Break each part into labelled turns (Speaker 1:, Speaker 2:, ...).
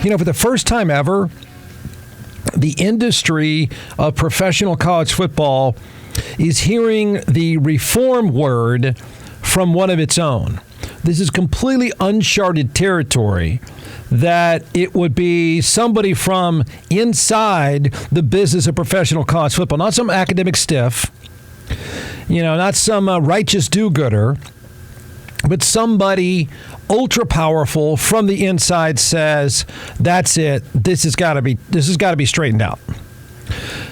Speaker 1: For the first time ever, the industry of professional college football is hearing the reform word from one of its own. This is completely uncharted territory, that it would be somebody from inside the business of professional college football, not some academic stiff, not some righteous do-gooder, but somebody ultra powerful from the inside says, that's it. This has got to be straightened out.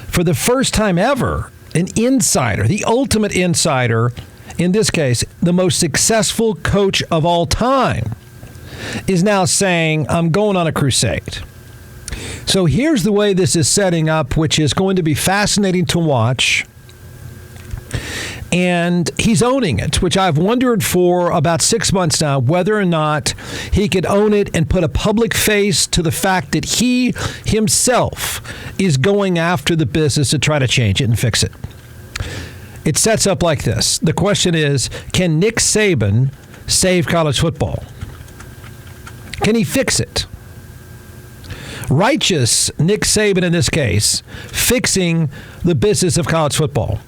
Speaker 1: For the first time ever, an insider, the ultimate insider, in this case, the most successful coach of all time, is now saying, I'm going on a crusade. So here's the way this is setting up, which is going to be fascinating to watch. And he's owning it, which I've wondered for about 6 months now, whether or not he could own it and put a public face to the fact that he himself is going after the business to try to change it and fix it. It sets up like this. The question is, can Nick Saban save college football? Can he fix it? Righteous Nick Saban, in this case, fixing the business of college football.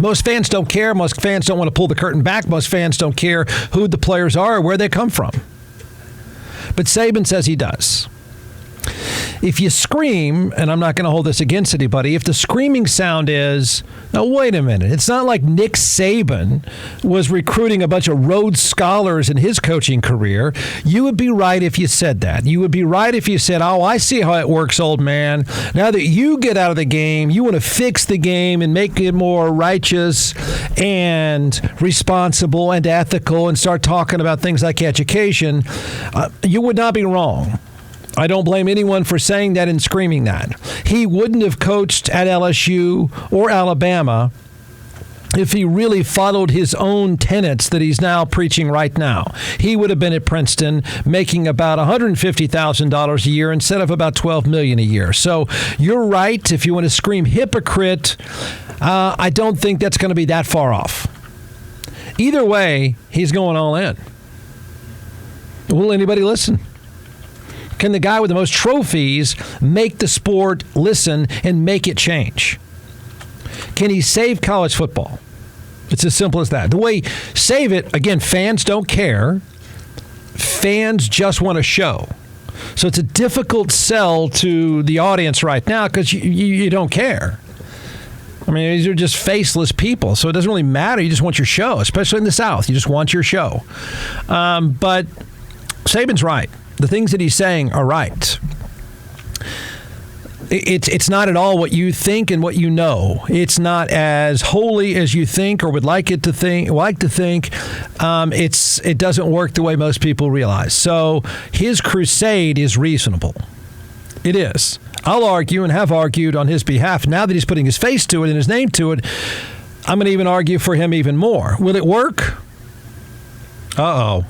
Speaker 1: Most fans don't care. Most fans don't want to pull the curtain back. Most fans don't care who the players are or where they come from. But Saban says he does. If you scream, and I'm not going to hold this against anybody, if the screaming sound is, now wait a minute, it's not like Nick Saban was recruiting a bunch of Rhodes Scholars in his coaching career. You would be right if you said that. You would be right if you said, oh, I see how it works, old man. Now that you get out of the game, you want to fix the game and make it more righteous and responsible and ethical and start talking about things like education. You would not be wrong. I don't blame anyone for saying that and screaming that. He wouldn't have coached at LSU or Alabama if he really followed his own tenets that he's now preaching right now. He would have been at Princeton making about $150,000 a year instead of about $12 million a year. So you're right. If you want to scream hypocrite, I don't think that's going to be that far off. Either way, he's going all in. Will anybody listen? Can the guy with the most trophies make the sport listen and make it change? Can he save college football? It's as simple as that. The way save it, again, fans don't care. Fans just want a show. So it's a difficult sell to the audience right now because you don't care. I mean, these are just faceless people, so it doesn't really matter. You just want your show, especially in the South. You just want your show. But Saban's right. The things that he's saying are right. It's not at all what you think and what you know. It's not as holy as you think or would like it to think. It doesn't work the way most people realize. So his crusade is reasonable. It is. I'll argue and have argued on his behalf. Now that he's putting his face to it and his name to it, I'm going to even argue for him even more. Will it work? Uh-oh.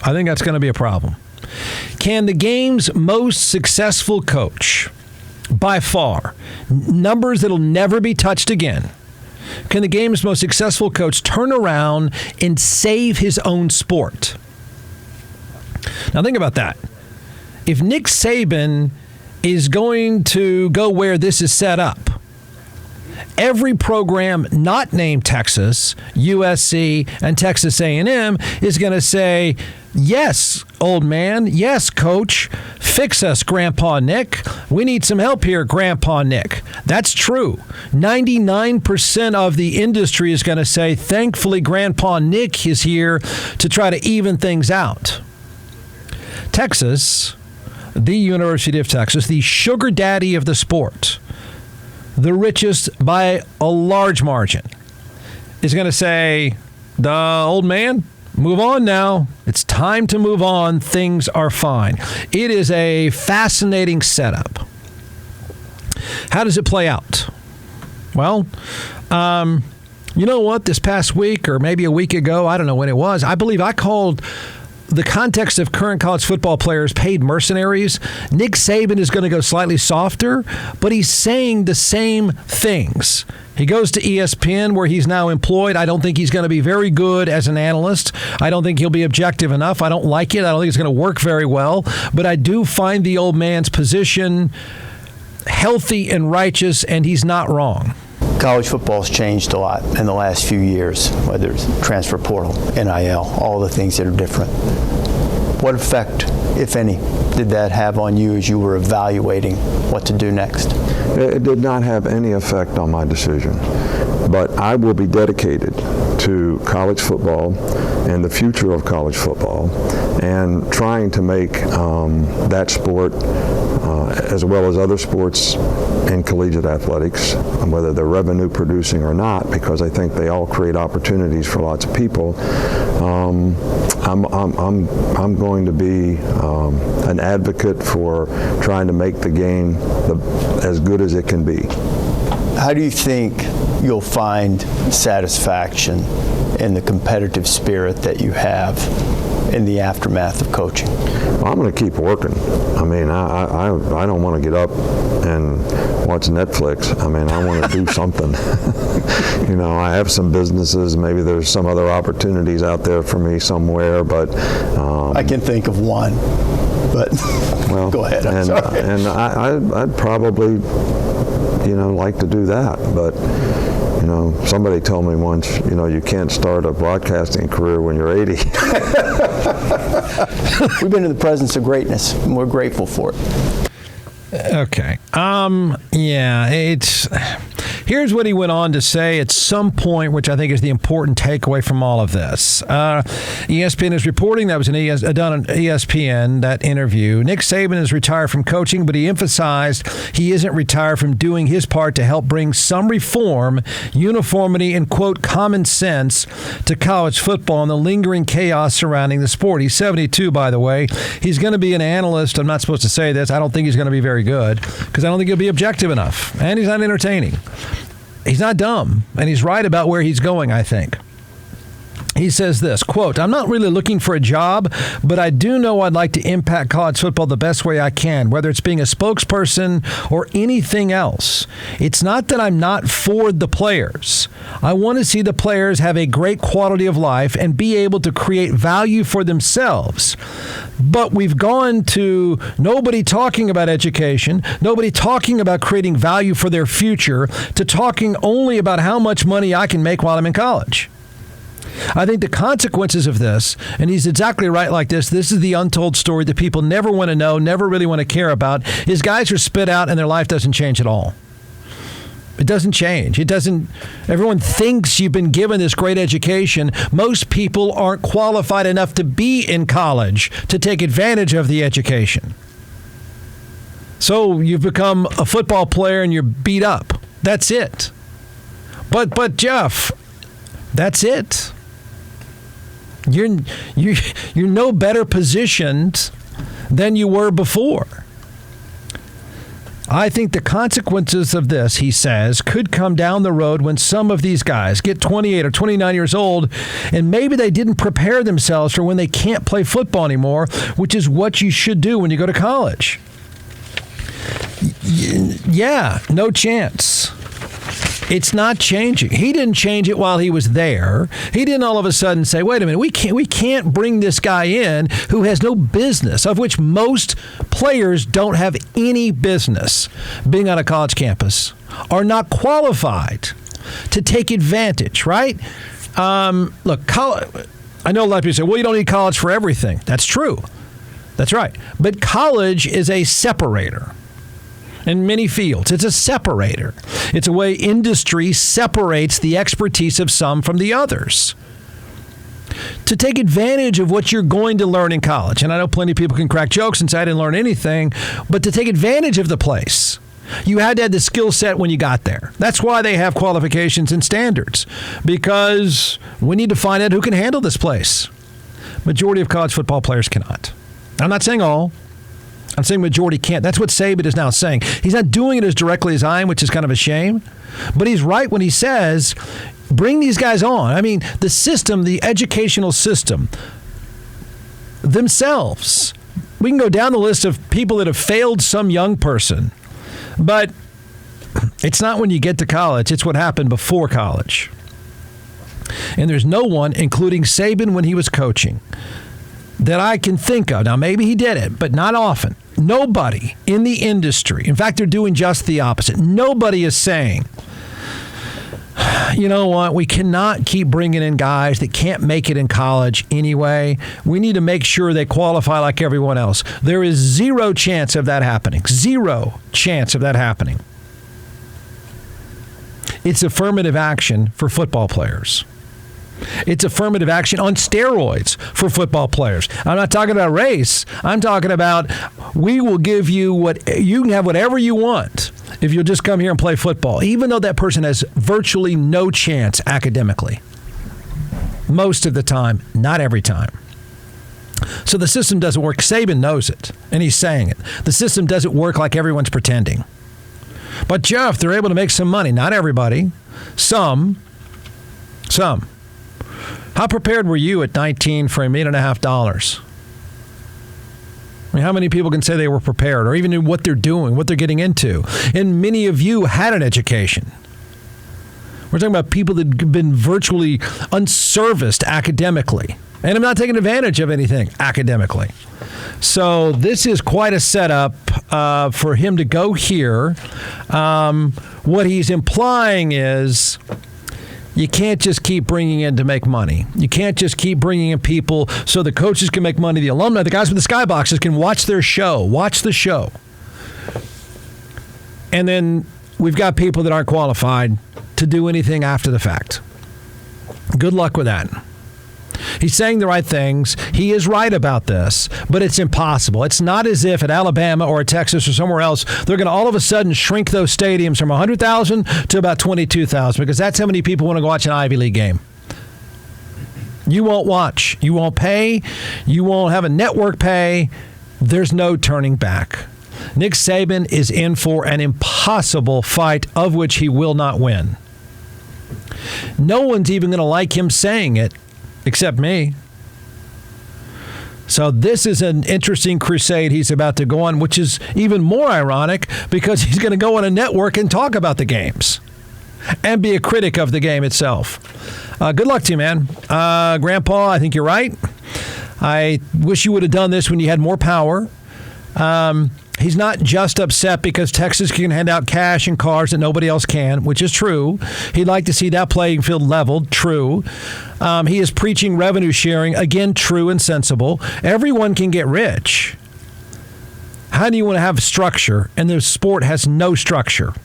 Speaker 1: I think that's going to be a problem. Can the game's most successful coach, by far, numbers that'll never be touched again, can the game's most successful coach turn around and save his own sport? Now think about that. If Nick Saban is going to go where this is set up, every program not named Texas, USC, and Texas A&M is going to say, yes, old man. Yes, coach. Fix us, Grandpa Nick. We need some help here, Grandpa Nick. That's true. 99% of the industry is going to say, thankfully, Grandpa Nick is here to try to even things out. Texas, the University of Texas, the sugar daddy of the sport, the richest by a large margin, is going to say, the old man, move on now. It's time to move on. Things are fine. It is a fascinating setup. How does it play out? Well, you know what? This past week or maybe a week ago, I don't know when it was, I believe I called the context of current college football players, paid mercenaries, Nick Saban is going to go slightly softer, but he's saying the same things. He goes to ESPN where he's now employed. I don't think he's going to be very good as an analyst. I don't think he'll be objective enough. I don't like it. I don't think it's going to work very well. But I do find the old man's position healthy and righteous, and he's not wrong.
Speaker 2: College football's changed a lot in the last few years, whether it's transfer portal, NIL, all the things that are different. What effect, if any, did that have on you as you were evaluating what to do next?
Speaker 3: It did not have any effect on my decision, but I will be dedicated to college football and the future of college football and trying to make that sport, as well as other sports in collegiate athletics, whether they're revenue producing or not, because I think they all create opportunities for lots of people. I'm going to be an advocate for trying to make the game as good as it can be.
Speaker 2: How do you think you'll find satisfaction in the competitive spirit that you have in the aftermath of coaching?
Speaker 3: Well, I'm going to keep working. I mean, I don't want to get up and watch Netflix. I mean, I want to do something. You know, I have some businesses. Maybe there's some other opportunities out there for me somewhere, but
Speaker 2: I can think of one. But well, go ahead. I'm sorry.
Speaker 3: And I'd probably, like to do that, but. Somebody told me once, you can't start a broadcasting career when you're 80.
Speaker 2: We've been in the presence of greatness, and we're grateful for it.
Speaker 1: Okay. Here's what he went on to say at some point, which I think is the important takeaway from all of this. ESPN is reporting, that was done on ESPN, that interview. Nick Saban is retired from coaching, but he emphasized he isn't retired from doing his part to help bring some reform, uniformity, and, quote, common sense to college football and the lingering chaos surrounding the sport. He's 72, by the way. He's going to be an analyst. I'm not supposed to say this. I don't think he's going to be very good because I don't think he'll be objective enough. And he's not entertaining. He's not dumb, and he's right about where he's going, I think. He says this, quote, I'm not really looking for a job, but I do know I'd like to impact college football the best way I can, whether it's being a spokesperson or anything else. It's not that I'm not for the players. I want to see the players have a great quality of life and be able to create value for themselves. But we've gone to nobody talking about education, nobody talking about creating value for their future, to talking only about how much money I can make while I'm in college. I think the consequences of this, and he's exactly right like this is the untold story that people never want to know, never really want to care about, is guys are spit out and their life doesn't change at all. It doesn't change. Everyone thinks you've been given this great education. Most people aren't qualified enough to be in college to take advantage of the education. So you've become a football player and you're beat up. That's it. But Jeff, that's it. You're no better positioned than you were before. I think the consequences of this, he says, could come down the road when some of these guys get 28 or 29 years old and maybe they didn't prepare themselves for when they can't play football anymore, which is what you should do when you go to college. Yeah, no chance. It's not changing. He didn't change it while he was there. He didn't all of a sudden say, wait a minute, we can't bring this guy in who has no business, of which most players don't have any business being on a college campus, are not qualified to take advantage, right? Look, I know a lot of people say, well, you don't need college for everything. That's true. That's right. But college is a separator. In many fields, it's a separator. It's a way industry separates the expertise of some from the others. To take advantage of what you're going to learn in college, and I know plenty of people can crack jokes and say I didn't learn anything, but to take advantage of the place, you had to have the skill set when you got there. That's why they have qualifications and standards, because we need to find out who can handle this place. Majority of college football players cannot. I'm not saying all. I'm saying majority can't. That's what Saban is now saying. He's not doing it as directly as I am, which is kind of a shame. But he's right when he says, bring these guys on. I mean, the system, the educational system, themselves. We can go down the list of people that have failed some young person, but it's not when you get to college. It's what happened before college. And there's no one, including Saban when he was coaching, that I can think of. Now, maybe he did it, but not often. Nobody in the industry, in fact, they're doing just the opposite. Nobody is saying, you know what, we cannot keep bringing in guys that can't make it in college anyway. We need to make sure they qualify like everyone else. There is zero chance of that happening. Zero chance of that happening. It's affirmative action for football players. It's affirmative action on steroids for football players. I'm not talking about race. I'm talking about we will give you you can have whatever you want if you'll just come here and play football, even though that person has virtually no chance academically. Most of the time, not every time. So the system doesn't work. Saban knows it, and he's saying it. The system doesn't work like everyone's pretending. But Jeff, they're able to make some money. Not everybody. Some. How prepared were you at 19 for $1.5 million? I mean, how many people can say they were prepared or even knew what they're doing, what they're getting into? And many of you had an education. We're talking about people that have been virtually unserviced academically. And I'm not taking advantage of anything academically. So this is quite a setup for him to go here. What he's implying is you can't just keep bringing in to make money. You can't just keep bringing in people so the coaches can make money, the alumni, the guys with the skyboxes can watch the show. And then we've got people that aren't qualified to do anything after the fact. Good luck with that. He's saying the right things. He is right about this, but it's impossible. It's not as if at Alabama or at Texas or somewhere else, they're going to all of a sudden shrink those stadiums from 100,000 to about 22,000 because that's how many people want to go watch an Ivy League game. You won't watch. You won't pay. You won't have a network pay. There's no turning back. Nick Saban is in for an impossible fight of which he will not win. No one's even going to like him saying it except me. So this is an interesting crusade he's about to go on, which is even more ironic because he's going to go on a network and talk about the games and be a critic of the game itself. Good luck to you, man. Grandpa, I think you're right. I wish you would have done this when you had more power. He's not just upset because Texas can hand out cash and cars that nobody else can, which is true. He'd like to see that playing field leveled, true. He is preaching revenue sharing, again, true and sensible. Everyone can get rich. How do you want to have structure? And the sport has no structure.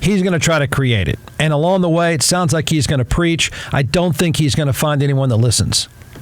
Speaker 1: He's going to try to create it. And along the way, it sounds like he's going to preach. I don't think he's going to find anyone that listens.